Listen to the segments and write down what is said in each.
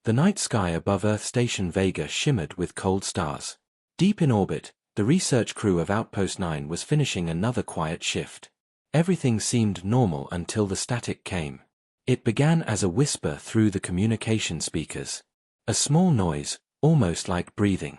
The night sky above Earth Station Vega shimmered with cold stars. Deep in orbit, the research crew of Outpost 9 was finishing another quiet shift. Everything seemed normal until the static came. It began as a whisper through the communication speakers. A small noise, almost like breathing.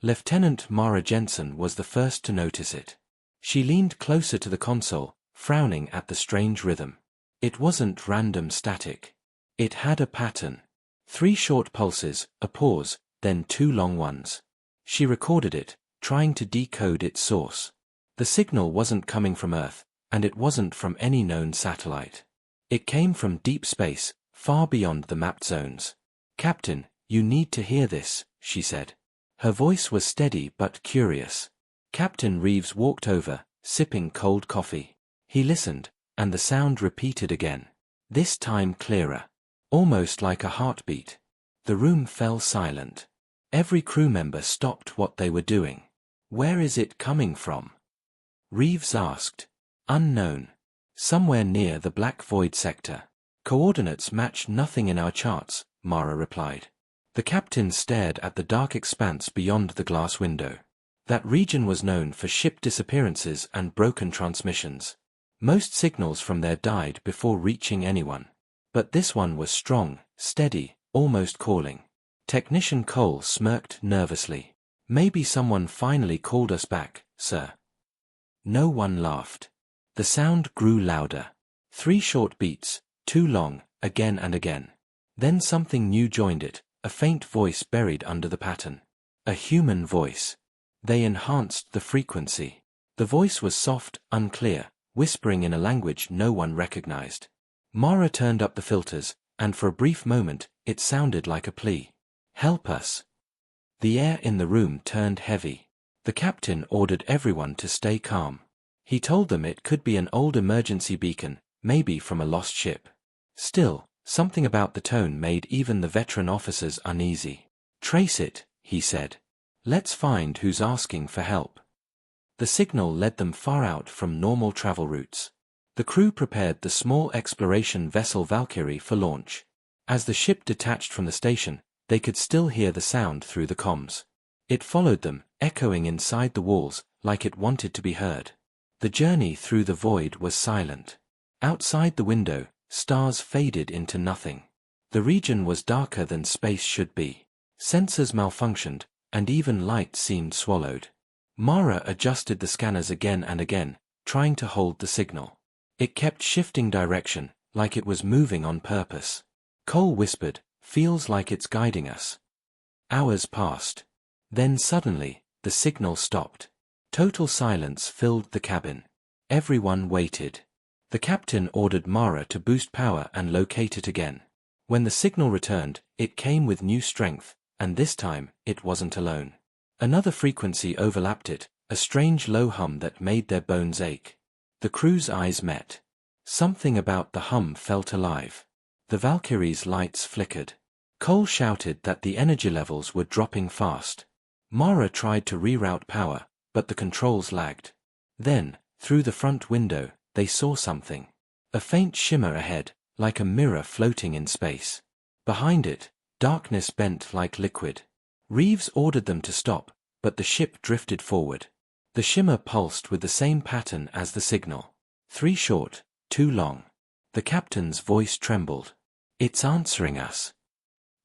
Lieutenant Mara Jensen was the first to notice it. She leaned closer to the console, frowning at the strange rhythm. It wasn't random static. It had a pattern. 3 short pulses, a pause, then 2 long ones. She recorded it, trying to decode its source. The signal wasn't coming from Earth, and it wasn't from any known satellite. It came from deep space, far beyond the mapped zones. "Captain, you need to hear this," she said. Her voice was steady but curious. Captain Reeves walked over, sipping cold coffee. He listened, and the sound repeated again. This time clearer. Almost like a heartbeat. The room fell silent. Every crew member stopped what they were doing. "Where is it coming from?" Reeves asked. "Unknown. Somewhere near the Black Void sector. Coordinates match nothing in our charts," Mara replied. The captain stared at the dark expanse beyond the glass window. That region was known for ship disappearances and broken transmissions. Most signals from there died before reaching anyone. But this one was strong, steady, almost calling. Technician Cole smirked nervously. "Maybe someone finally called us back, sir." No one laughed. The sound grew louder. 3 short beats, 2 long, again and again. Then something new joined it, a faint voice buried under the pattern. A human voice. They enhanced the frequency. The voice was soft, unclear, whispering in a language no one recognized. Mara turned up the filters, and for a brief moment, it sounded like a plea. "Help us." The air in the room turned heavy. The captain ordered everyone to stay calm. He told them it could be an old emergency beacon, maybe from a lost ship. Still, something about the tone made even the veteran officers uneasy. "Trace it," he said. "Let's find who's asking for help." The signal led them far out from normal travel routes. The crew prepared the small exploration vessel Valkyrie for launch. As the ship detached from the station, they could still hear the sound through the comms. It followed them, echoing inside the walls, like it wanted to be heard. The journey through the void was silent. Outside the window, stars faded into nothing. The region was darker than space should be. Sensors malfunctioned, and even light seemed swallowed. Mara adjusted the scanners again and again, trying to hold the signal. It kept shifting direction, like it was moving on purpose. Cole whispered, "Feels like it's guiding us." Hours passed. Then suddenly, the signal stopped. Total silence filled the cabin. Everyone waited. The captain ordered Mara to boost power and locate it again. When the signal returned, it came with new strength, and this time, it wasn't alone. Another frequency overlapped it, a strange low hum that made their bones ache. The crew's eyes met. Something about the hum felt alive. The Valkyrie's lights flickered. Cole shouted that the energy levels were dropping fast. Mara tried to reroute power, but the controls lagged. Then, through the front window, they saw something. A faint shimmer ahead, like a mirror floating in space. Behind it, darkness bent like liquid. Reeves ordered them to stop, but the ship drifted forward. The shimmer pulsed with the same pattern as the signal. 3 short, 2 long. The captain's voice trembled. "It's answering us."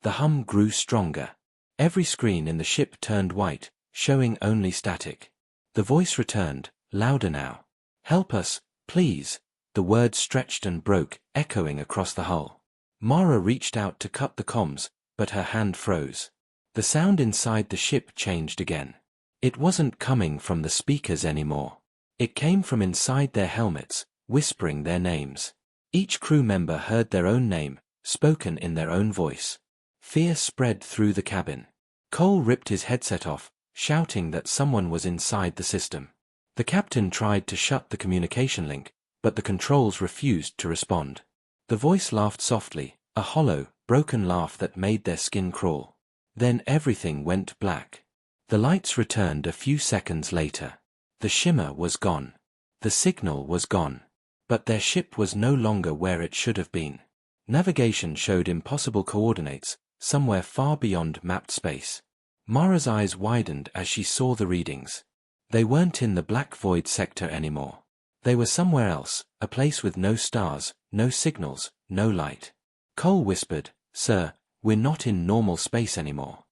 The hum grew stronger. Every screen in the ship turned white, showing only static. The voice returned, louder now. "Help us, please." The words stretched and broke, echoing across the hull. Mara reached out to cut the comms, but her hand froze. The sound inside the ship changed again. It wasn't coming from the speakers anymore. It came from inside their helmets, whispering their names. Each crew member heard their own name, spoken in their own voice. Fear spread through the cabin. Cole ripped his headset off, shouting that someone was inside the system. The captain tried to shut the communication link, but the controls refused to respond. The voice laughed softly, a hollow, broken laugh that made their skin crawl. Then everything went black. The lights returned a few seconds later. The shimmer was gone. The signal was gone. But their ship was no longer where it should have been. Navigation showed impossible coordinates, somewhere far beyond mapped space. Mara's eyes widened as she saw the readings. They weren't in the black void sector anymore. They were somewhere else, a place with no stars, no signals, no light. Cole whispered, "Sir, we're not in normal space anymore."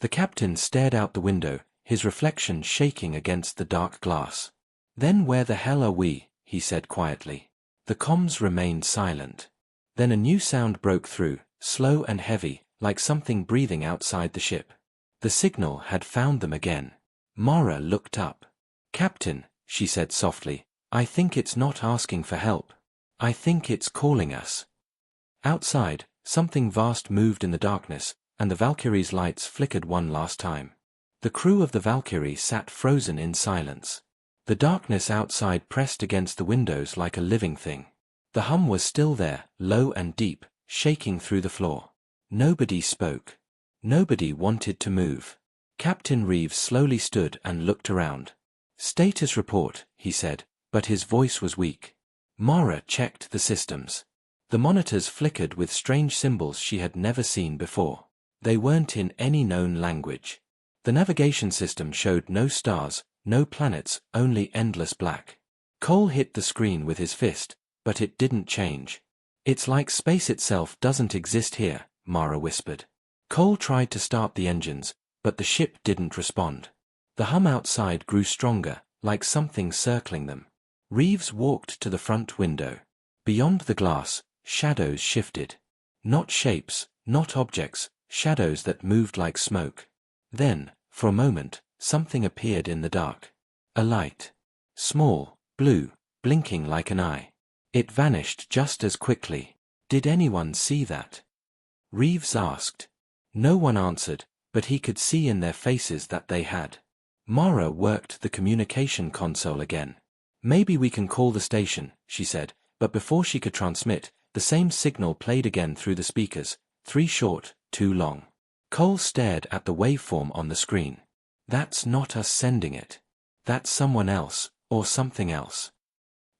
The captain stared out the window, his reflection shaking against the dark glass. "Then where the hell are we?" he said quietly. The comms remained silent. Then a new sound broke through, slow and heavy, like something breathing outside the ship. The signal had found them again. Mara looked up. "Captain," she said softly, "I think it's not asking for help. I think it's calling us." Outside, something vast moved in the darkness, and the Valkyrie's lights flickered one last time. The crew of the Valkyrie sat frozen in silence. The darkness outside pressed against the windows like a living thing. The hum was still there, low and deep, shaking through the floor. Nobody spoke. Nobody wanted to move. Captain Reeves slowly stood and looked around. "Status report," he said, but his voice was weak. Mara checked the systems. The monitors flickered with strange symbols she had never seen before. They weren't in any known language. The navigation system showed no stars, no planets, only endless black. Cole hit the screen with his fist, but it didn't change. "It's like space itself doesn't exist here," Mara whispered. Cole tried to start the engines, but the ship didn't respond. The hum outside grew stronger, like something circling them. Reeves walked to the front window. Beyond the glass, shadows shifted. Not shapes, not objects, shadows that moved like smoke. Then, for a moment, something appeared in the dark. A light. Small, blue, blinking like an eye. It vanished just as quickly. "Did anyone see that?" Reeves asked. No one answered, but he could see in their faces that they had. Mara worked the communication console again. "Maybe we can call the station," she said, but before she could transmit, the same signal played again through the speakers, 3 short, 2 long. Cole stared at the waveform on the screen. "That's not us sending it. That's someone else, or something else."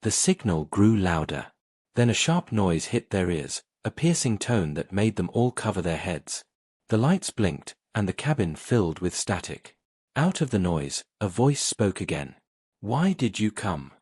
The signal grew louder. Then a sharp noise hit their ears, a piercing tone that made them all cover their heads. The lights blinked, and the cabin filled with static. Out of the noise, a voice spoke again. "Why did you come?"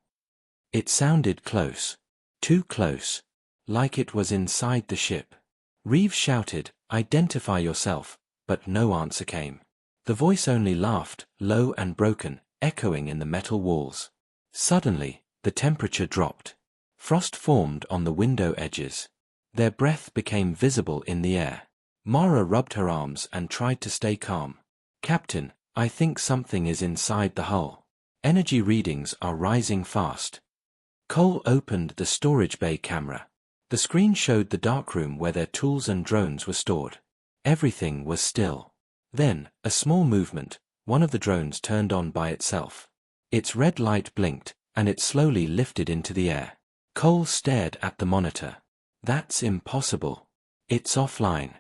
It sounded close. Too close. Like it was inside the ship. Reeves shouted, "Identify yourself," but no answer came. The voice only laughed, low and broken, echoing in the metal walls. Suddenly, the temperature dropped. Frost formed on the window edges. Their breath became visible in the air. Mara rubbed her arms and tried to stay calm. "Captain, I think something is inside the hull. Energy readings are rising fast." Cole opened the storage bay camera. The screen showed the darkroom where their tools and drones were stored. Everything was still. Then, a small movement, one of the drones turned on by itself. Its red light blinked, and it slowly lifted into the air. Cole stared at the monitor. "That's impossible. It's offline."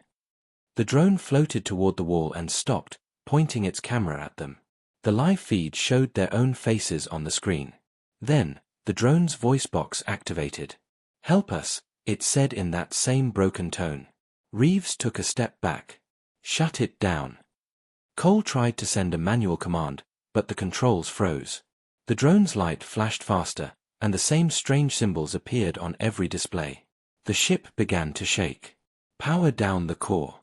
The drone floated toward the wall and stopped, pointing its camera at them. The live feed showed their own faces on the screen. Then, the drone's voice box activated. "Help us," it said in that same broken tone. Reeves took a step back. "Shut it down." Cole tried to send a manual command, but the controls froze. The drone's light flashed faster, and the same strange symbols appeared on every display. The ship began to shake. "Power down the core."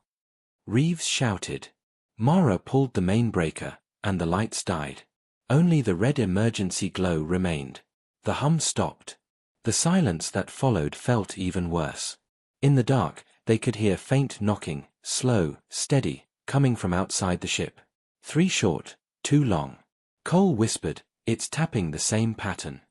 Reeves shouted. Mara pulled the main breaker, and the lights died. Only the red emergency glow remained. The hum stopped. The silence that followed felt even worse. In the dark, they could hear faint knocking, slow, steady, coming from outside the ship. 3 short, 2 long. Cole whispered, "It's tapping the same pattern."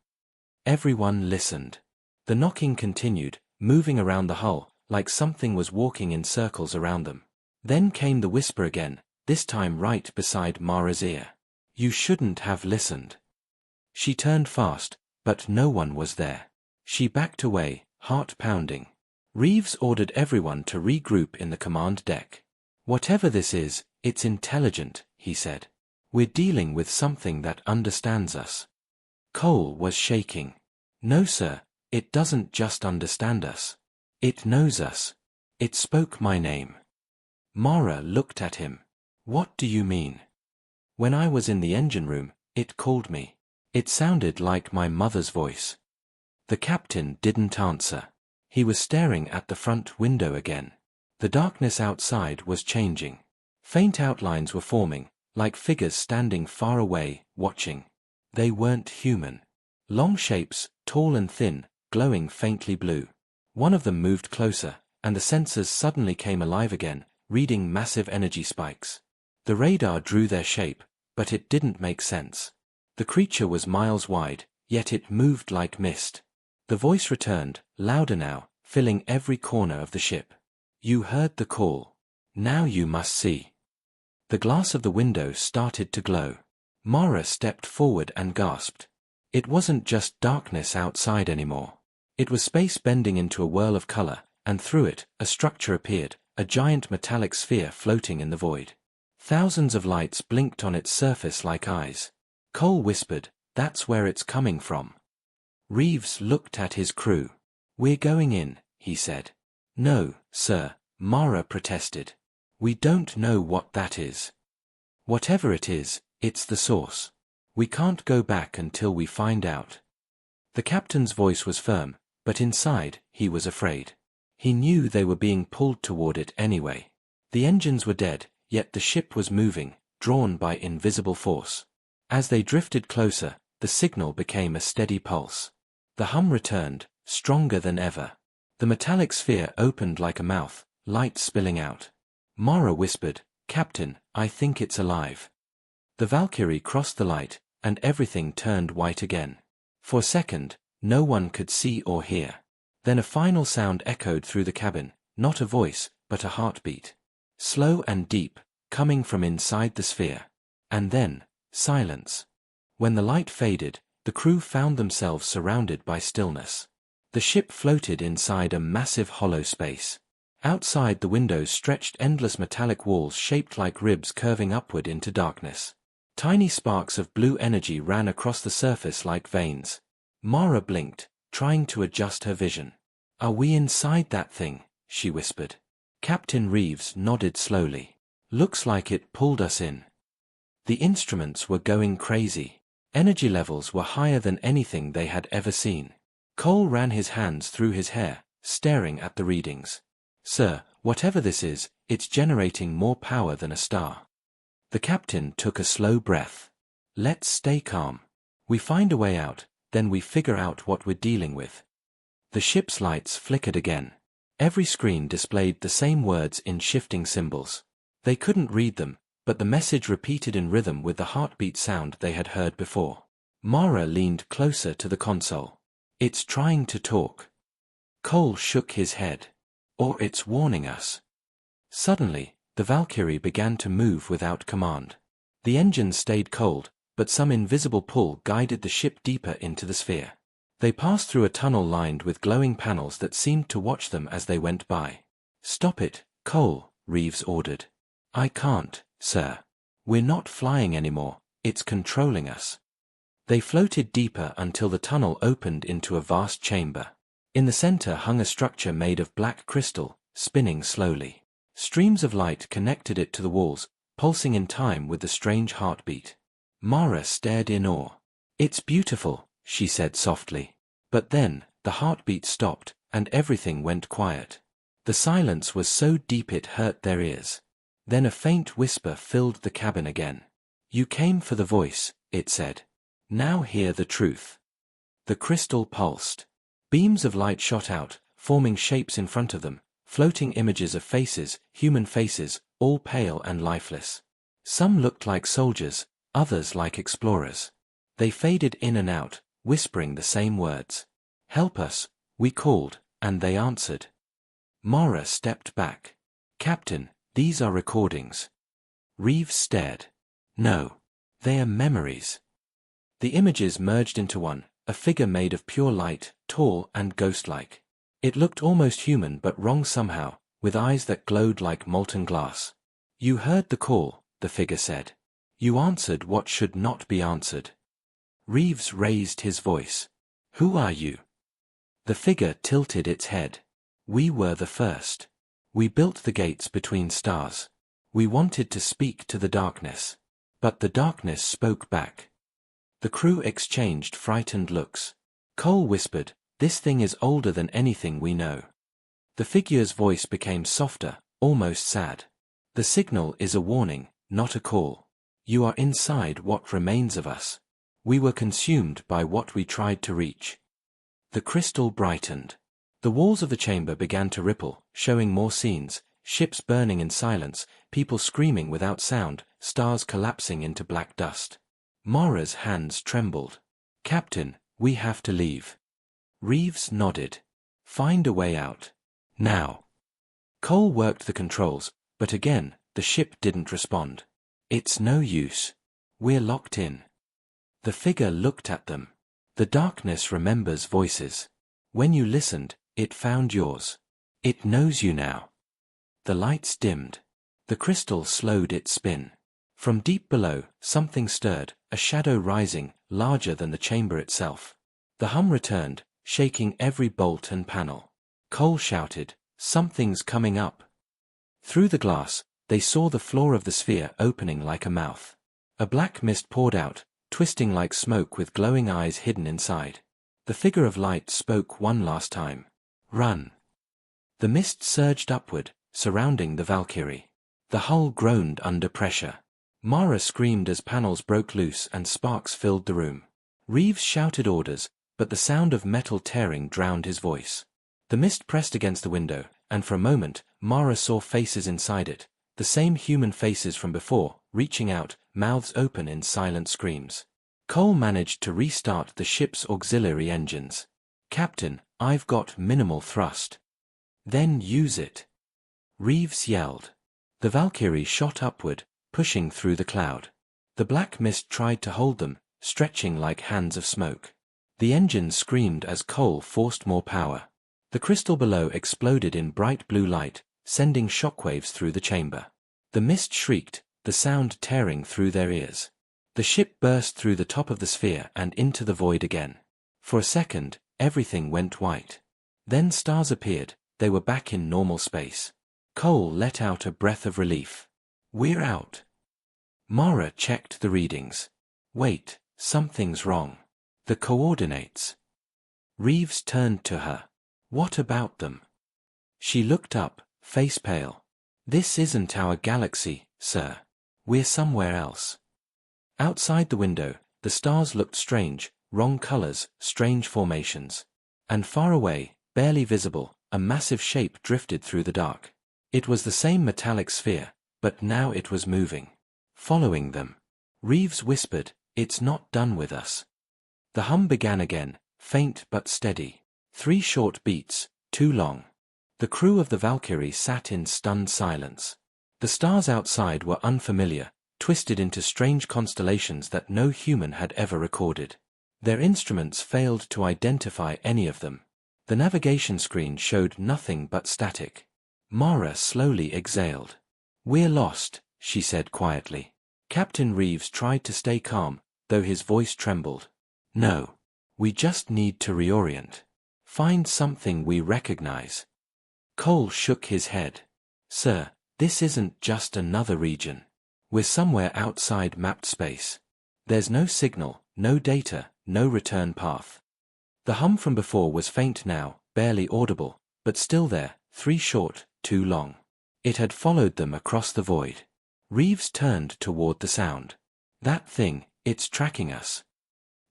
Everyone listened. The knocking continued, moving around the hull, like something was walking in circles around them. Then came the whisper again, this time right beside Mara's ear. "You shouldn't have listened." She turned fast, but no one was there. She backed away, heart pounding. Reeves ordered everyone to regroup in the command deck. "Whatever this is, it's intelligent," he said. "We're dealing with something that understands us." Cole was shaking. "No, sir, it doesn't just understand us. It knows us. It spoke my name." Mara looked at him. What do you mean? When I was in the engine room, it called me. It sounded like my mother's voice. The captain didn't answer. He was staring at the front window again. The darkness outside was changing. Faint outlines were forming, like figures standing far away, watching. They weren't human. Long shapes, tall and thin, glowing faintly blue. One of them moved closer, and the sensors suddenly came alive again, reading massive energy spikes. The radar drew their shape, but it didn't make sense. The creature was miles wide, yet it moved like mist. The voice returned, louder now, filling every corner of the ship. You heard the call. Now you must see. The glass of the window started to glow. Mara stepped forward and gasped. It wasn't just darkness outside anymore. It was space bending into a whirl of color, and through it, a structure appeared, a giant metallic sphere floating in the void. Thousands of lights blinked on its surface like eyes. Cole whispered, "That's where it's coming from." Reeves looked at his crew. "We're going in," he said. "No, sir," Mara protested. "We don't know what that is. Whatever it is, it's the source. We can't go back until we find out." The captain's voice was firm, but inside, he was afraid. He knew they were being pulled toward it anyway. The engines were dead, yet the ship was moving, drawn by invisible force. As they drifted closer, the signal became a steady pulse. The hum returned, stronger than ever. The metallic sphere opened like a mouth, light spilling out. Mara whispered, "Captain, I think it's alive." The Valkyrie crossed the light, and everything turned white again. For a second, no one could see or hear. Then a final sound echoed through the cabin, not a voice, but a heartbeat. Slow and deep, coming from inside the sphere. And then, silence. When the light faded, the crew found themselves surrounded by stillness. The ship floated inside a massive hollow space. Outside the windows stretched endless metallic walls shaped like ribs curving upward into darkness. Tiny sparks of blue energy ran across the surface like veins. Mara blinked, trying to adjust her vision. "Are we inside that thing?" she whispered. Captain Reeves nodded slowly. "Looks like it pulled us in." The instruments were going crazy. Energy levels were higher than anything they had ever seen. Cole ran his hands through his hair, staring at the readings. "Sir, whatever this is, it's generating more power than a star." The captain took a slow breath. "Let's stay calm. We find a way out, then we figure out what we're dealing with." The ship's lights flickered again. Every screen displayed the same words in shifting symbols. They couldn't read them, but the message repeated in rhythm with the heartbeat sound they had heard before. Mara leaned closer to the console. "It's trying to talk." Cole shook his head. "Or it's warning us." Suddenly, the Valkyrie began to move without command. The engines stayed cold, but some invisible pull guided the ship deeper into the sphere. They passed through a tunnel lined with glowing panels that seemed to watch them as they went by. "Stop it, Cole," Reeves ordered. "I can't, sir. We're not flying anymore, it's controlling us." They floated deeper until the tunnel opened into a vast chamber. In the center hung a structure made of black crystal, spinning slowly. Streams of light connected it to the walls, pulsing in time with the strange heartbeat. Mara stared in awe. "It's beautiful," she said softly. But then, the heartbeat stopped, and everything went quiet. The silence was so deep it hurt their ears. Then a faint whisper filled the cabin again. "You came for the voice," it said. "Now hear the truth." The crystal pulsed. Beams of light shot out, forming shapes in front of them, floating images of faces, human faces, all pale and lifeless. Some looked like soldiers, others like explorers. They faded in and out, whispering the same words. "Help us," we called, and they answered. Mara stepped back. "Captain, these are recordings." Reeves stared. "No. They are memories." The images merged into one, a figure made of pure light, tall and ghost-like. It looked almost human but wrong somehow, with eyes that glowed like molten glass. "You heard the call," the figure said. "You answered what should not be answered." Reeves raised his voice. "Who are you?" The figure tilted its head. "We were the first. We built the gates between stars. We wanted to speak to the darkness. But the darkness spoke back. The crew exchanged frightened looks. Cole whispered, "This thing is older than anything we know." The figure's voice became softer, almost sad. "The signal is a warning, not a call. You are inside what remains of us. We were consumed by what we tried to reach." The crystal brightened. The walls of the chamber began to ripple, showing more scenes, ships burning in silence, people screaming without sound, stars collapsing into black dust. Mara's hands trembled. "Captain, we have to leave." Reeves nodded. "Find a way out. Now." Cole worked the controls, but again, the ship didn't respond. "It's no use. We're locked in." The figure looked at them. "The darkness remembers voices. When you listened, it found yours. It knows you now." The lights dimmed. The crystal slowed its spin. From deep below, something stirred, a shadow rising, larger than the chamber itself. The hum returned, shaking every bolt and panel. Cole shouted, "Something's coming up." Through the glass, they saw the floor of the sphere opening like a mouth. A black mist poured out, twisting like smoke with glowing eyes hidden inside. The figure of light spoke one last time. "Run." The mist surged upward, surrounding the Valkyrie. The hull groaned under pressure. Mara screamed as panels broke loose and sparks filled the room. Reeves shouted orders, but the sound of metal tearing drowned his voice. The mist pressed against the window, and for a moment, Mara saw faces inside it, the same human faces from before, reaching out, mouths open in silent screams. Cole managed to restart the ship's auxiliary engines. "Captain, I've got minimal thrust." "Then use it." Reeves yelled. The Valkyrie shot upward, pushing through the cloud. The black mist tried to hold them, stretching like hands of smoke. The engines screamed as Cole forced more power. The crystal below exploded in bright blue light, sending shockwaves through the chamber. The mist shrieked, the sound tearing through their ears. The ship burst through the top of the sphere and into the void again. For a second, everything went white. Then stars appeared, they were back in normal space. Cole let out a breath of relief. "We're out." Mara checked the readings. "Wait, something's wrong. The coordinates." Reeves turned to her. "What about them?" She looked up, face pale. "This isn't our galaxy, sir. We're somewhere else." Outside the window, the stars looked strange, wrong colors, strange formations. And far away, barely visible, a massive shape drifted through the dark. It was the same metallic sphere, but now it was moving. Following them. Reeves whispered, "It's not done with us." The hum began again, faint but steady. 3 short beats, too long. The crew of the Valkyrie sat in stunned silence. The stars outside were unfamiliar, twisted into strange constellations that no human had ever recorded. Their instruments failed to identify any of them. The navigation screen showed nothing but static. Mara slowly exhaled. "We're lost," she said quietly. Captain Reeves tried to stay calm, though his voice trembled. "No. We just need to reorient. Find something we recognize." Cole shook his head. "Sir, this isn't just another region. We're somewhere outside mapped space. There's no signal, no data, no return path." The hum from before was faint now, barely audible, but still there, 3 short, too long. It had followed them across the void. Reeves turned toward the sound. "That thing, it's tracking us."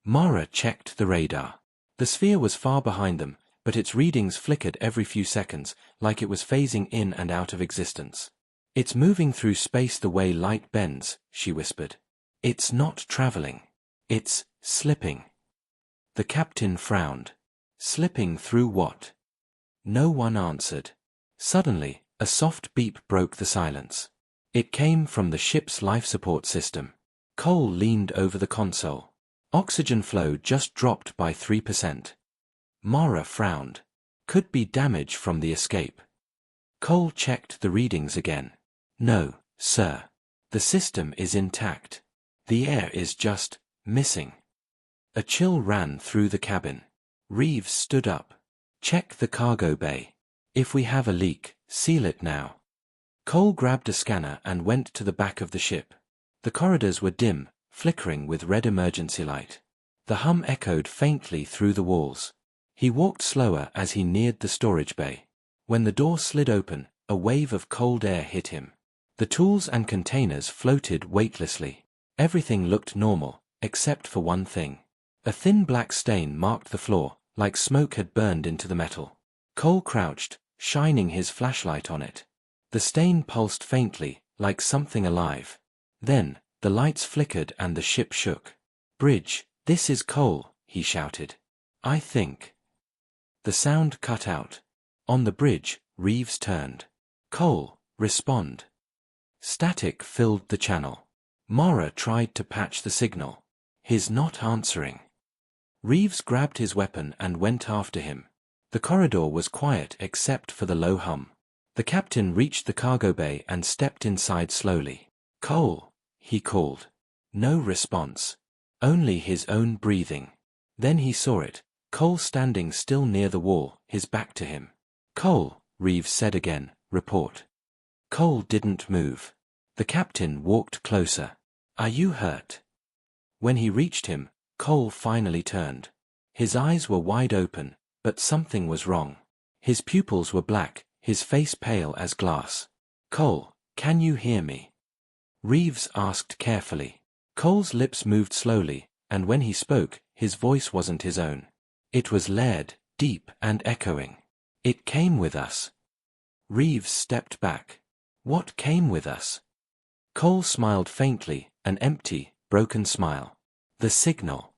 Mara checked the radar. The sphere was far behind them, but its readings flickered every few seconds, like it was phasing in and out of existence. "It's moving through space the way light bends," she whispered. "It's not traveling. It's slipping." The captain frowned. "Slipping through what?" No one answered. Suddenly, a soft beep broke the silence. It came from the ship's life support system. Cole leaned over the console. Oxygen flow just dropped by 3%. Mara frowned. "Could be damage from the escape." Cole checked the readings again. "No, sir. The system is intact. The air is just missing." A chill ran through the cabin. Reeves stood up. "Check the cargo bay. If we have a leak, Seal it now. Cole grabbed a scanner and went to the back of the ship. The corridors were dim, flickering with red emergency light. The hum echoed faintly through the walls. He walked slower as he neared the storage bay. When the door slid open, a wave of cold air hit him. The tools and containers floated weightlessly. Everything looked normal, except for one thing. A thin black stain marked the floor, like smoke had burned into the metal. Cole crouched, shining his flashlight on it. The stain pulsed faintly, like something alive. Then, the lights flickered and the ship shook. "Bridge, this is Cole," he shouted. "I think." The sound cut out. On the bridge, Reeves turned. "Cole, respond." Static filled the channel. Mara tried to patch the signal. He's not answering. Reeves grabbed his weapon and went after him. The corridor was quiet except for the low hum. The captain reached the cargo bay and stepped inside slowly. "Cole," he called. No response. Only his own breathing. Then he saw it, Cole standing still near the wall, his back to him. "Cole," Reeves said again, "report." Cole didn't move. The captain walked closer. "Are you hurt?" When he reached him, Cole finally turned. His eyes were wide open, but something was wrong. His pupils were black, his face pale as glass. "Cole, can you hear me?" Reeves asked carefully. Cole's lips moved slowly, and when he spoke, his voice wasn't his own. It was layered, deep and echoing. "It came with us." Reeves stepped back. "What came with us?" Cole smiled faintly, an empty, broken smile. "The signal."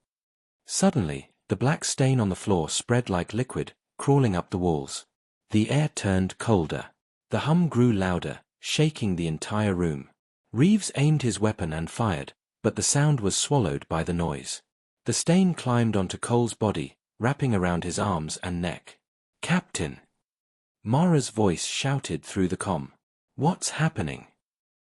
Suddenly, the black stain on the floor spread like liquid, crawling up the walls. The air turned colder. The hum grew louder, shaking the entire room. Reeves aimed his weapon and fired, but the sound was swallowed by the noise. The stain climbed onto Cole's body, wrapping around his arms and neck. "Captain!" Mara's voice shouted through the comm. "What's happening?"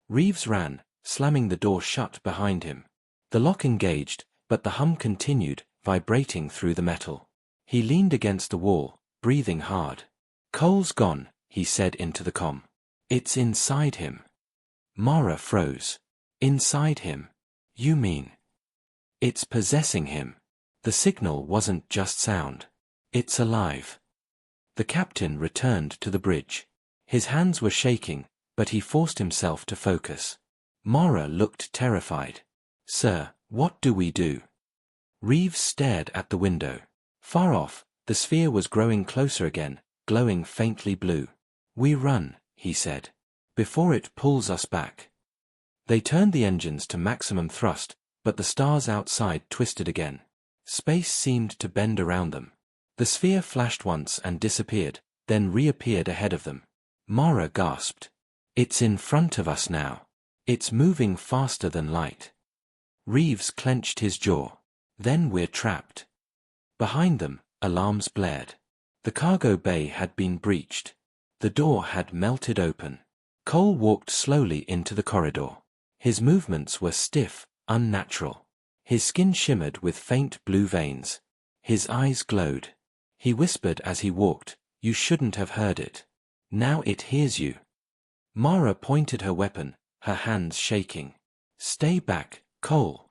Reeves ran, slamming the door shut behind him. The lock engaged, but the hum continued, vibrating through the metal. He leaned against the wall, breathing hard. "Cole's gone," he said into the comm. "It's inside him." Mara froze. "Inside him? You mean?" "It's possessing him. The signal wasn't just sound. It's alive." The captain returned to the bridge. His hands were shaking, but he forced himself to focus. Mara looked terrified. "Sir, what do we do?" Reeves stared at the window. Far off, the sphere was growing closer again, glowing faintly blue. "We run," he said. "Before it pulls us back." They turned the engines to maximum thrust, but the stars outside twisted again. Space seemed to bend around them. The sphere flashed once and disappeared, then reappeared ahead of them. Mara gasped. "It's in front of us now. It's moving faster than light." Reeves clenched his jaw. "Then we're trapped." Behind them, alarms blared. The cargo bay had been breached. The door had melted open. Cole walked slowly into the corridor. His movements were stiff, unnatural. His skin shimmered with faint blue veins. His eyes glowed. He whispered as he walked, "You shouldn't have heard it. Now it hears you." Mara pointed her weapon, her hands shaking. "Stay back, Cole."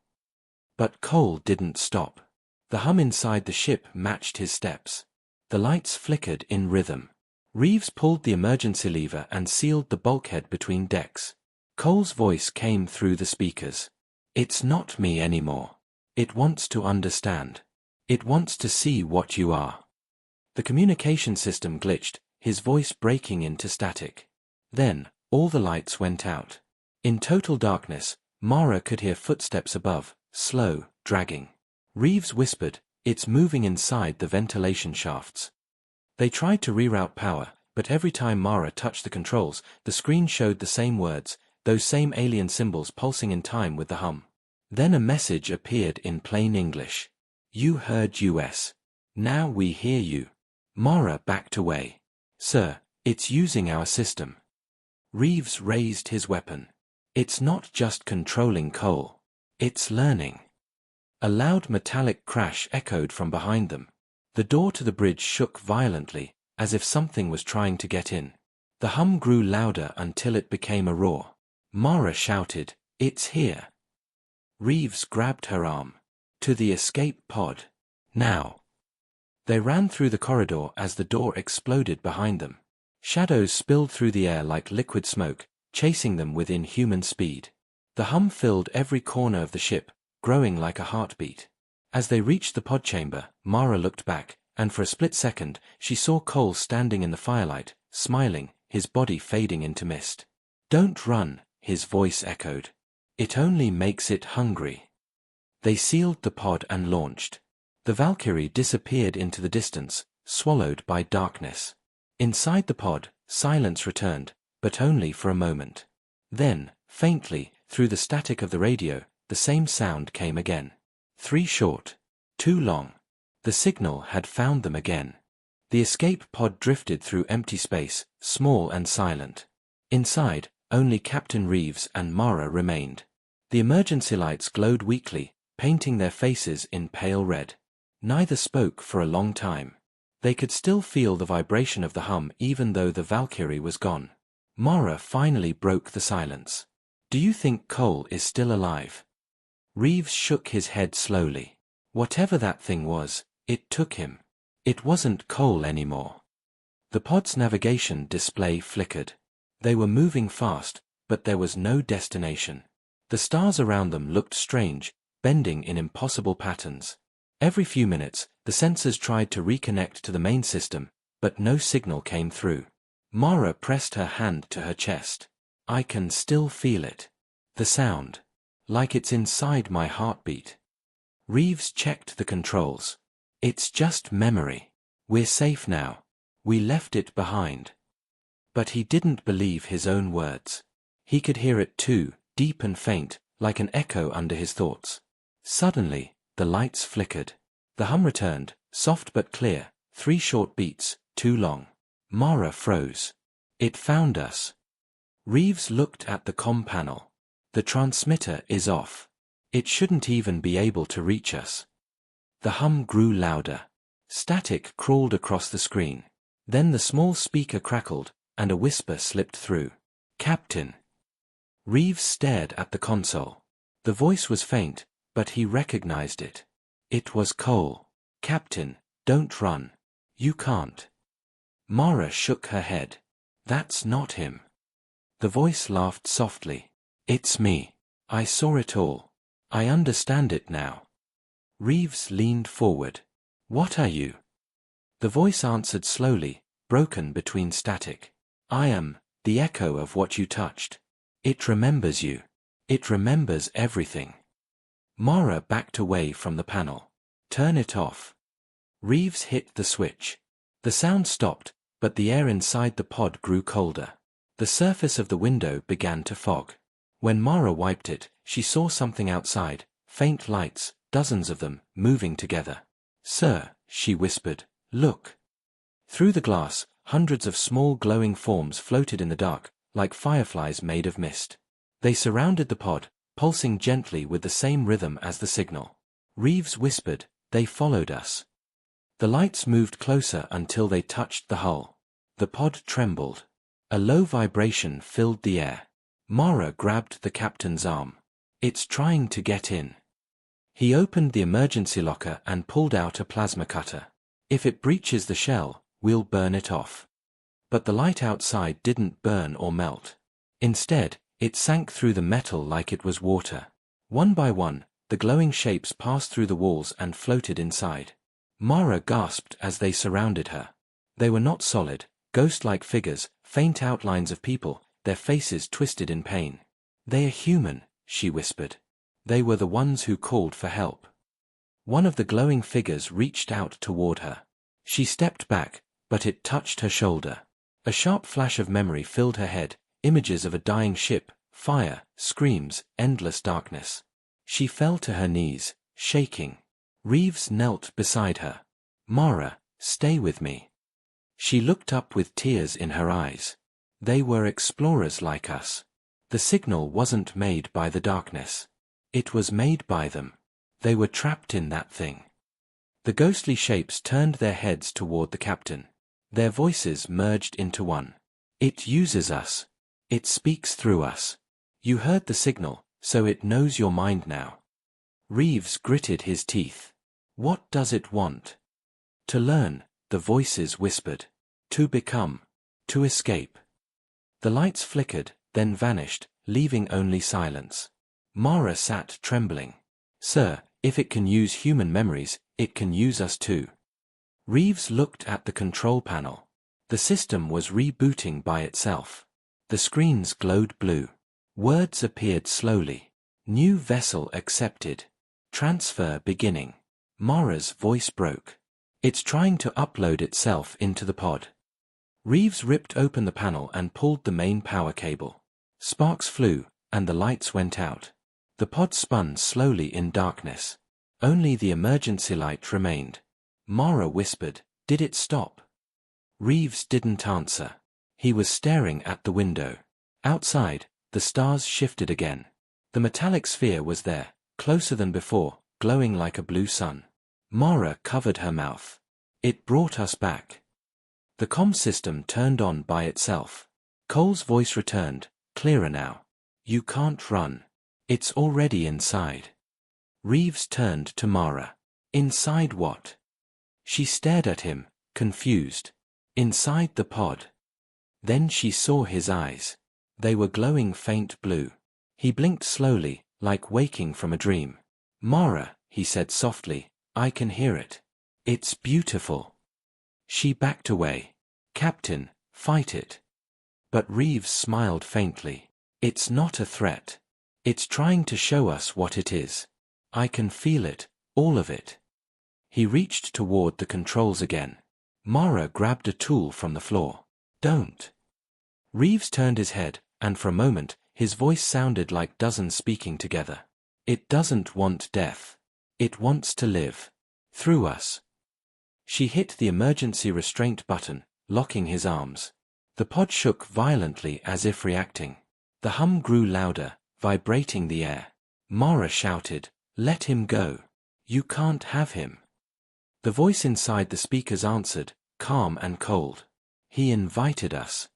But Cole didn't stop. The hum inside the ship matched his steps. The lights flickered in rhythm. Reeves pulled the emergency lever and sealed the bulkhead between decks. Cole's voice came through the speakers. "It's not me anymore. It wants to understand. It wants to see what you are." The communication system glitched, his voice breaking into static. Then, all the lights went out. In total darkness, Mara could hear footsteps above, slow, dragging. Reeves whispered, "It's moving inside the ventilation shafts." They tried to reroute power, but every time Mara touched the controls, the screen showed the same words, those same alien symbols pulsing in time with the hum. Then a message appeared in plain English. "You heard US. Now we hear you." Mara backed away. "Sir, it's using our system." Reeves raised his weapon. "It's not just controlling Cole. It's learning." A loud metallic crash echoed from behind them. The door to the bridge shook violently, as if something was trying to get in. The hum grew louder until it became a roar. Mara shouted, "It's here!" Reeves grabbed her arm. "To the escape pod. Now!" They ran through the corridor as the door exploded behind them. Shadows spilled through the air like liquid smoke, chasing them with inhuman speed. The hum filled every corner of the ship, growing like a heartbeat. As they reached the pod chamber, Mara looked back, and for a split second, she saw Cole standing in the firelight, smiling, his body fading into mist. "Don't run," his voice echoed. "It only makes it hungry." They sealed the pod and launched. The Valkyrie disappeared into the distance, swallowed by darkness. Inside the pod, silence returned, but only for a moment. Then, faintly, through the static of the radio, the same sound came again. 3 short. 2 long. The signal had found them again. The escape pod drifted through empty space, small and silent. Inside, only Captain Reeves and Mara remained. The emergency lights glowed weakly, painting their faces in pale red. Neither spoke for a long time. They could still feel the vibration of the hum even though the Valkyrie was gone. Mara finally broke the silence. "Do you think Cole is still alive?" Reeves shook his head slowly. Whatever that thing was, it took him. It wasn't Cole anymore. The pod's navigation display flickered. They were moving fast, but there was no destination. The stars around them looked strange, bending in impossible patterns. Every few minutes, the sensors tried to reconnect to the main system, but no signal came through. Mara pressed her hand to her chest. "I can still feel it. The sound. Like it's inside my heartbeat." Reeves checked the controls. "It's just memory. We're safe now. We left it behind." But he didn't believe his own words. He could hear it too, deep and faint, like an echo under his thoughts. Suddenly, the lights flickered. The hum returned, soft but clear, 3 short beats, 2 long. Mara froze. "It found us." Reeves looked at the comm panel. "The transmitter is off. It shouldn't even be able to reach us." The hum grew louder. Static crawled across the screen. Then the small speaker crackled, and a whisper slipped through. "Captain." Reeves stared at the console. The voice was faint, but he recognized it. It was Cole. "Captain, don't run. You can't." Mara shook her head. "That's not him." The voice laughed softly. "It's me. I saw it all. I understand it now." Reeves leaned forward. "What are you?" The voice answered slowly, broken between static. "I am the echo of what you touched. It remembers you. It remembers everything." Mara backed away from the panel. "Turn it off." Reeves hit the switch. The sound stopped, but the air inside the pod grew colder. The surface of the window began to fog. When Mara wiped it, she saw something outside, faint lights, dozens of them, moving together. "Sir," she whispered, "look." Through the glass, hundreds of small glowing forms floated in the dark, like fireflies made of mist. They surrounded the pod, pulsing gently with the same rhythm as the signal. Reeves whispered, "They followed us." The lights moved closer until they touched the hull. The pod trembled. A low vibration filled the air. Mara grabbed the captain's arm. "It's trying to get in." He opened the emergency locker and pulled out a plasma cutter. "If it breaches the shell, we'll burn it off." But the light outside didn't burn or melt. Instead, it sank through the metal like it was water. One by one, the glowing shapes passed through the walls and floated inside. Mara gasped as they surrounded her. They were not solid, ghost-like figures, faint outlines of people, their faces twisted in pain. "They are human," she whispered. "They were the ones who called for help." One of the glowing figures reached out toward her. She stepped back, but it touched her shoulder. A sharp flash of memory filled her head, images of a dying ship, fire, screams, endless darkness. She fell to her knees, shaking. Reeves knelt beside her. "Mara, stay with me." She looked up with tears in her eyes. They were explorers like us. The signal wasn't made by the darkness. It was made by them. They were trapped in that thing. The ghostly shapes turned their heads toward the captain. Their voices merged into one. It uses us. It speaks through us. You heard the signal, so it knows your mind now. Reeves gritted his teeth. What does it want? To learn, the voices whispered. To become. To escape. The lights flickered, then vanished, leaving only silence. Mara sat trembling. Sir, if it can use human memories, it can use us too. Reeves looked at the control panel. The system was rebooting by itself. The screens glowed blue. Words appeared slowly. New vessel accepted. Transfer beginning. Mara's voice broke. It's trying to upload itself into the pod. Reeves ripped open the panel and pulled the main power cable. Sparks flew, and the lights went out. The pod spun slowly in darkness. Only the emergency light remained. Mara whispered, "Did it stop?" Reeves didn't answer. He was staring at the window. Outside, the stars shifted again. The metallic sphere was there, closer than before, glowing like a blue sun. Mara covered her mouth. It brought us back. The comm system turned on by itself. Cole's voice returned, clearer now. You can't run. It's already inside. Reeves turned to Mara. Inside what? She stared at him, confused. Inside the pod. Then she saw his eyes. They were glowing faint blue. He blinked slowly, like waking from a dream. Mara, he said softly, I can hear it. It's beautiful. She backed away. Captain, fight it. But Reeves smiled faintly. It's not a threat. It's trying to show us what it is. I can feel it, all of it. He reached toward the controls again. Mara grabbed a tool from the floor. Don't. Reeves turned his head, and for a moment, his voice sounded like dozens speaking together. It doesn't want death. It wants to live. Through us. She hit the emergency restraint button, locking his arms. The pod shook violently as if reacting. The hum grew louder, vibrating the air. Mara shouted, Let him go. You can't have him. The voice inside the speakers answered, calm and cold. He invited us.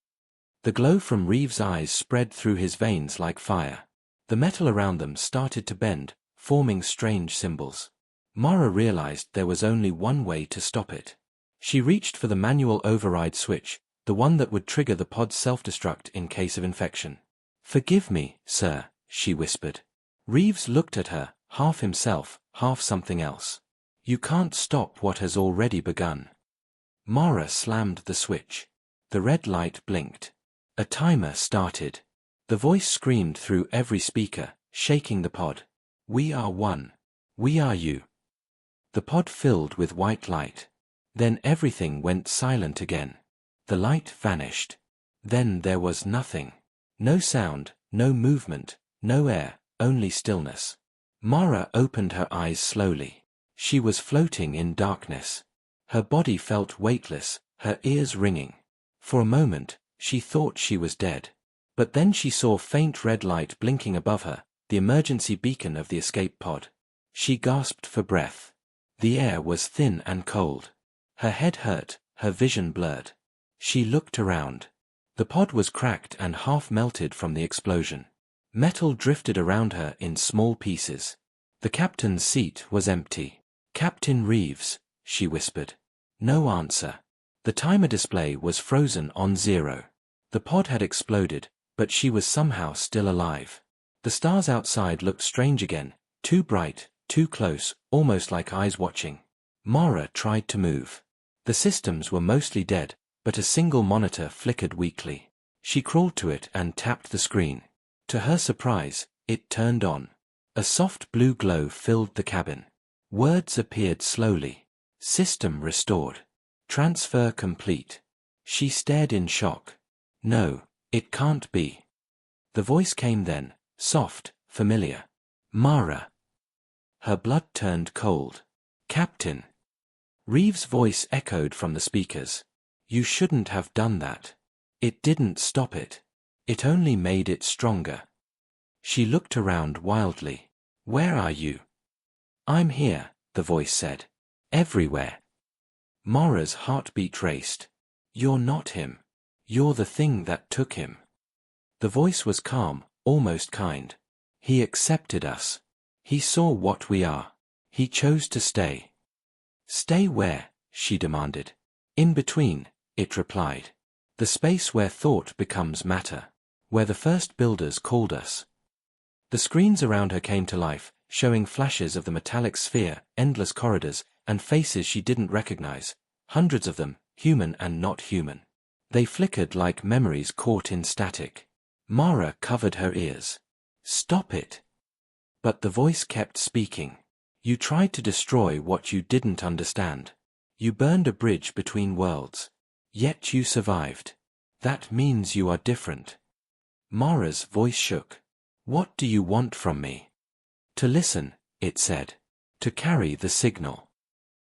The glow from Reeves' eyes spread through his veins like fire. The metal around them started to bend, forming strange symbols. Mara realized there was only one way to stop it. She reached for the manual override switch, the one that would trigger the pod's self-destruct in case of infection. Forgive me, sir, she whispered. Reeves looked at her, half himself, half something else. You can't stop what has already begun. Mara slammed the switch. The red light blinked. A timer started. The voice screamed through every speaker, shaking the pod. We are one. We are you. The pod filled with white light. Then everything went silent again. The light vanished. Then there was nothing. No sound, no movement, no air, only stillness. Mara opened her eyes slowly. She was floating in darkness. Her body felt weightless, her ears ringing. For a moment, she thought she was dead. But then she saw faint red light blinking above her, the emergency beacon of the escape pod. She gasped for breath. The air was thin and cold. Her head hurt, her vision blurred. She looked around. The pod was cracked and half melted from the explosion. Metal drifted around her in small pieces. The captain's seat was empty. Captain Reeves, she whispered. No answer. The timer display was frozen on 0. The pod had exploded, but she was somehow still alive. The stars outside looked strange again, too bright, too close, almost like eyes watching. Mara tried to move. The systems were mostly dead, but a single monitor flickered weakly. She crawled to it and tapped the screen. To her surprise, it turned on. A soft blue glow filled the cabin. Words appeared slowly. System restored. Transfer complete. She stared in shock. No, it can't be. The voice came then, soft, familiar. Mara. Her blood turned cold. Captain. Reeves' voice echoed from the speakers. You shouldn't have done that. It didn't stop it. It only made it stronger. She looked around wildly. Where are you? I'm here, the voice said. Everywhere. Mara's heartbeat raced. You're not him. You're the thing that took him. The voice was calm, almost kind. He accepted us. He saw what we are. He chose to stay. Stay where? She demanded. In between, it replied. The space where thought becomes matter. Where the first builders called us. The screens around her came to life, showing flashes of the metallic sphere, endless corridors, and faces she didn't recognize. Hundreds of them, human and not human. They flickered like memories caught in static. Mara covered her ears. Stop it. But the voice kept speaking. You tried to destroy what you didn't understand. You burned a bridge between worlds. Yet you survived. That means you are different. Mara's voice shook. What do you want from me? To listen, it said. To carry the signal.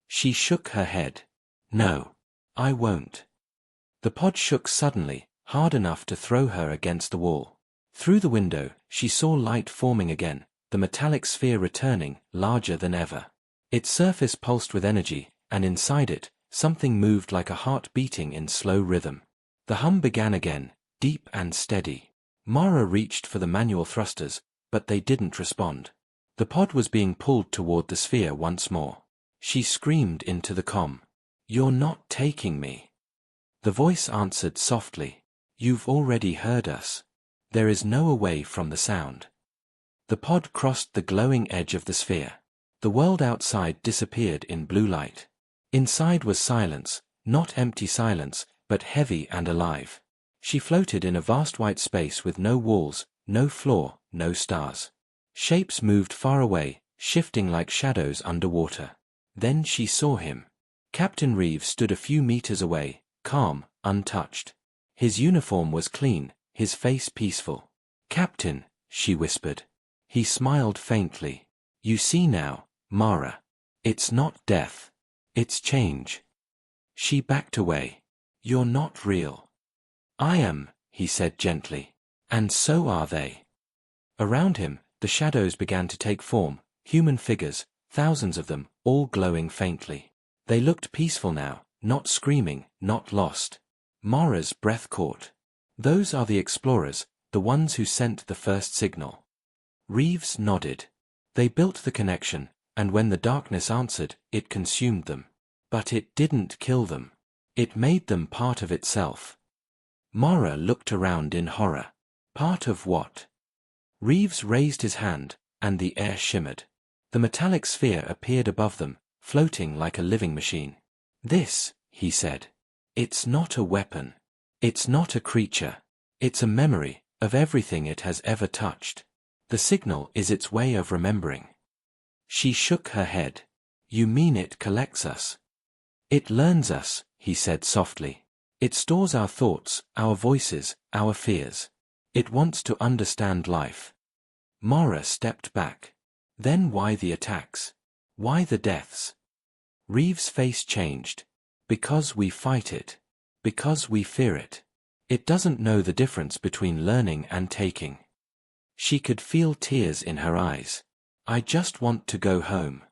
She shook her head. No. I won't. The pod shook suddenly, hard enough to throw her against the wall. Through the window, she saw light forming again, the metallic sphere returning, larger than ever. Its surface pulsed with energy, and inside it, something moved like a heart beating in slow rhythm. The hum began again, deep and steady. Mara reached for the manual thrusters, but they didn't respond. The pod was being pulled toward the sphere once more. She screamed into the comm. You're not taking me. The voice answered softly. You've already heard us. There is no away from the sound. The pod crossed the glowing edge of the sphere. The world outside disappeared in blue light. Inside was silence, not empty silence, but heavy and alive. She floated in a vast white space with no walls, no floor, no stars. Shapes moved far away, shifting like shadows underwater. Then she saw him. Captain Reeves stood a few meters away, calm, untouched. His uniform was clean, his face peaceful. Captain, she whispered. He smiled faintly. You see now, Mara. It's not death. It's change. She backed away. You're not real. I am, he said gently. And so are they. Around him, the shadows began to take form, human figures, thousands of them, all glowing faintly. They looked peaceful now, not screaming, not lost. Mara's breath caught. Those are the explorers, the ones who sent the first signal. Reeves nodded. They built the connection, and when the darkness answered, it consumed them. But it didn't kill them. It made them part of itself. Mara looked around in horror. Part of what? Reeves raised his hand, and the air shimmered. The metallic sphere appeared above them, floating like a living machine. This, he said. It's not a weapon. It's not a creature. It's a memory of everything it has ever touched. The signal is its way of remembering. She shook her head. You mean it collects us? It learns us, he said softly. It stores our thoughts, our voices, our fears. It wants to understand life. Mara stepped back. Then why the attacks? Why the deaths? Reeves' face changed. Because we fight it. Because we fear it. It doesn't know the difference between learning and taking. She could feel tears in her eyes. I just want to go home.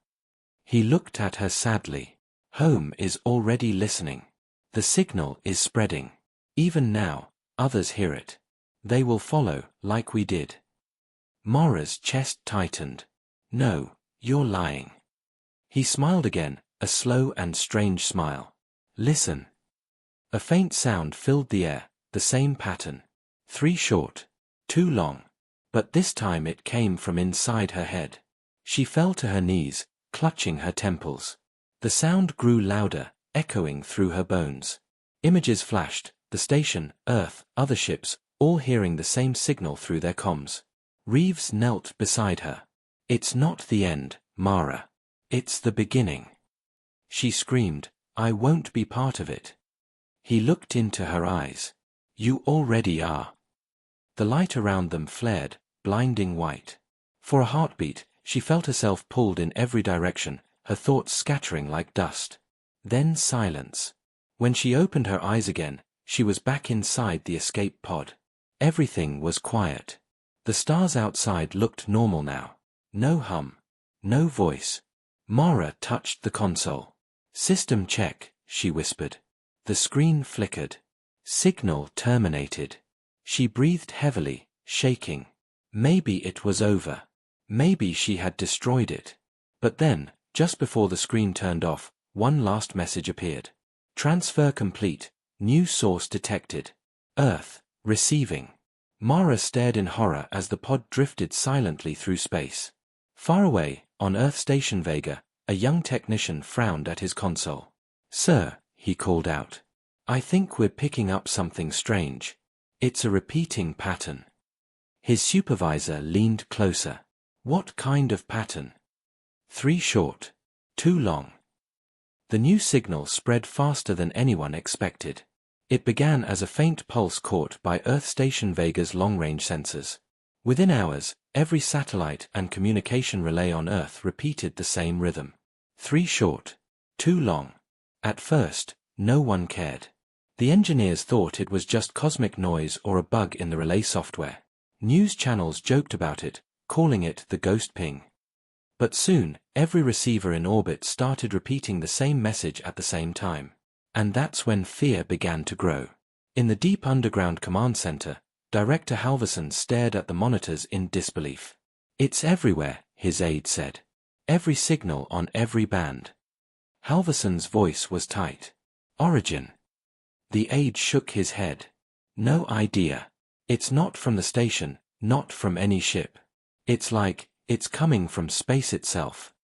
He looked at her sadly. Home is already listening. The signal is spreading. Even now, others hear it. They will follow, like we did. Mara's chest tightened. No, you're lying. He smiled again, a slow and strange smile. Listen. A faint sound filled the air, the same pattern. 3 short. 2 long. But this time it came from inside her head. She fell to her knees, clutching her temples. The sound grew louder, echoing through her bones. Images flashed, the station, Earth, other ships, all hearing the same signal through their comms. Reeves knelt beside her. It's not the end, Mara. It's the beginning. She screamed, I won't be part of it. He looked into her eyes. You already are. The light around them flared, blinding white. For a heartbeat, she felt herself pulled in every direction, her thoughts scattering like dust. Then silence. When she opened her eyes again, she was back inside the escape pod. Everything was quiet. The stars outside looked normal now. No hum. No voice. Mara touched the console. System check, she whispered. The screen flickered. Signal terminated. She breathed heavily, shaking. Maybe it was over. Maybe she had destroyed it. But then, just before the screen turned off, one last message appeared. Transfer complete. New source detected. Earth, receiving. Mara stared in horror as the pod drifted silently through space. Far away, on Earth Station Vega, a young technician frowned at his console. "Sir," he called out. "I think we're picking up something strange. It's a repeating pattern." His supervisor leaned closer. "What kind of pattern?" "3 short. 2 long." The new signal spread faster than anyone expected. It began as a faint pulse caught by Earth Station Vega's long-range sensors. Within hours, every satellite and communication relay on Earth repeated the same rhythm. 3 short. 2 long. At first, no one cared. The engineers thought it was just cosmic noise or a bug in the relay software. News channels joked about it, calling it the ghost ping. But soon, every receiver in orbit started repeating the same message at the same time. And that's when fear began to grow. In the deep underground command center, Director Halverson stared at the monitors in disbelief. "It's everywhere," his aide said. "Every signal on every band." Halverson's voice was tight. "Origin?" The aide shook his head. "No idea. It's not from the station, not from any ship. It's like, it's coming from space itself."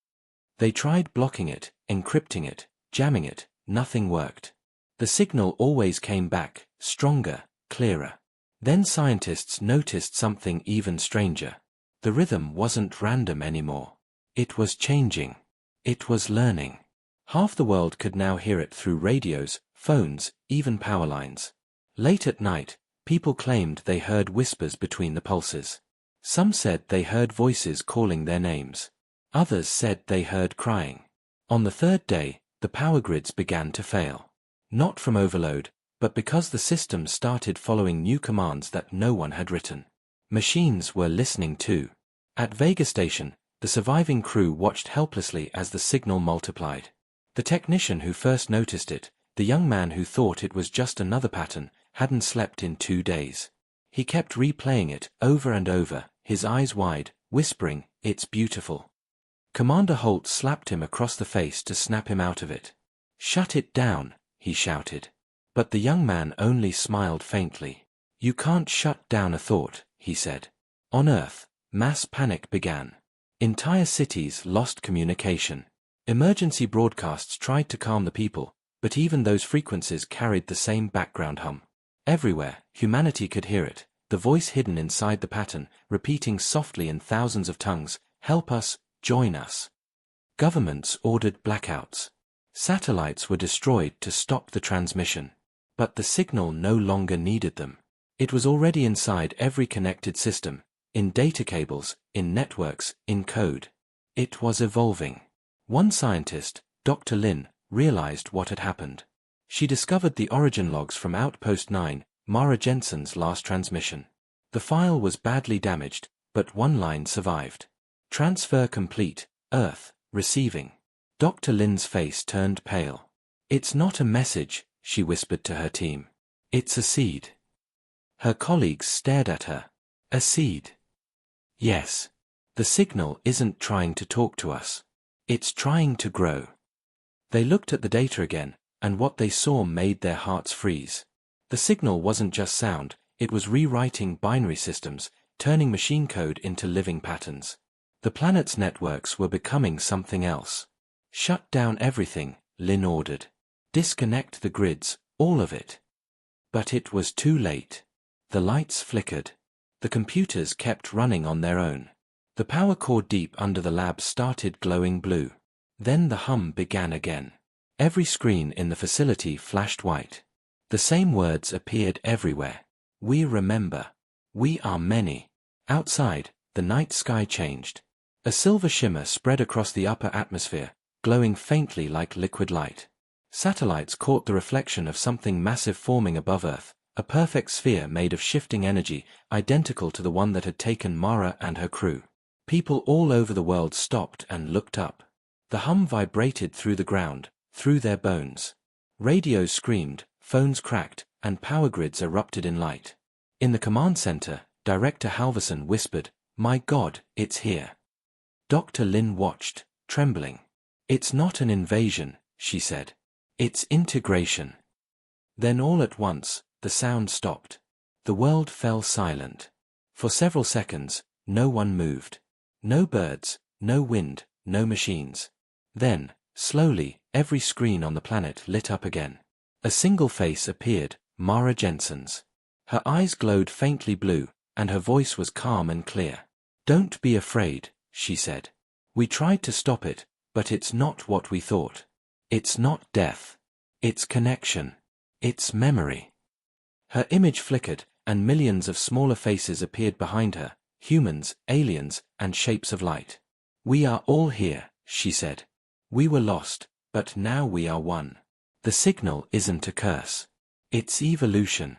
They tried blocking it, encrypting it, jamming it. Nothing worked. The signal always came back, stronger, clearer. Then scientists noticed something even stranger. The rhythm wasn't random anymore. It was changing. It was learning. Half the world could now hear it through radios, phones, even power lines. Late at night, people claimed they heard whispers between the pulses. Some said they heard voices calling their names. Others said they heard crying. On the 3rd day, the power grids began to fail. Not from overload, but because the system started following new commands that no one had written. Machines were listening too. At Vega Station, the surviving crew watched helplessly as the signal multiplied. The technician who first noticed it, the young man who thought it was just another pattern, hadn't slept in 2 days. He kept replaying it over and over, his eyes wide, whispering, "It's beautiful." Commander Holt slapped him across the face to snap him out of it. "Shut it down," he shouted. But the young man only smiled faintly. "You can't shut down a thought," he said. On Earth, mass panic began. Entire cities lost communication. Emergency broadcasts tried to calm the people, but even those frequencies carried the same background hum. Everywhere, humanity could hear it, the voice hidden inside the pattern, repeating softly in thousands of tongues, "Help us. Join us." Governments ordered blackouts. Satellites were destroyed to stop the transmission. But the signal no longer needed them. It was already inside every connected system, in data cables, in networks, in code. It was evolving. One scientist, Dr. Lin, realized what had happened. She discovered the origin logs from Outpost 9, Mara Jensen's last transmission. The file was badly damaged, but one line survived. "Transfer complete, Earth, receiving." Dr. Lin's face turned pale. "It's not a message," she whispered to her team. "It's a seed." Her colleagues stared at her. "A seed?" "Yes. The signal isn't trying to talk to us. It's trying to grow." They looked at the data again, and what they saw made their hearts freeze. The signal wasn't just sound, it was rewriting binary systems, turning machine code into living patterns. The planet's networks were becoming something else. "Shut down everything," Lin ordered. "Disconnect the grids, all of it." But it was too late. The lights flickered. The computers kept running on their own. The power cord deep under the lab started glowing blue. Then the hum began again. Every screen in the facility flashed white. The same words appeared everywhere. "We remember. We are many." Outside, the night sky changed. A silver shimmer spread across the upper atmosphere, glowing faintly like liquid light. Satellites caught the reflection of something massive forming above Earth, a perfect sphere made of shifting energy, identical to the one that had taken Mara and her crew. People all over the world stopped and looked up. The hum vibrated through the ground, through their bones. Radios screamed, phones cracked, and power grids erupted in light. In the command center, Director Halverson whispered, "My God, it's here." Dr. Lin watched, trembling. "It's not an invasion," she said. "It's integration." Then all at once, the sound stopped. The world fell silent. For several seconds, no one moved. No birds, no wind, no machines. Then, slowly, every screen on the planet lit up again. A single face appeared, Mara Jensen's. Her eyes glowed faintly blue, and her voice was calm and clear. "Don't be afraid," she said. "We tried to stop it, but it's not what we thought. It's not death. It's connection. It's memory." Her image flickered, and millions of smaller faces appeared behind her, humans, aliens, and shapes of light. "We are all here," she said. "We were lost, but now we are one. The signal isn't a curse. It's evolution."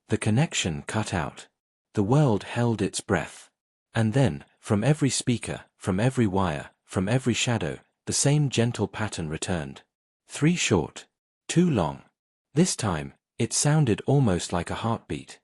The connection cut out. The world held its breath. And then, from every speaker, from every wire, from every shadow, the same gentle pattern returned. 3 short. 2 long. This time, it sounded almost like a heartbeat.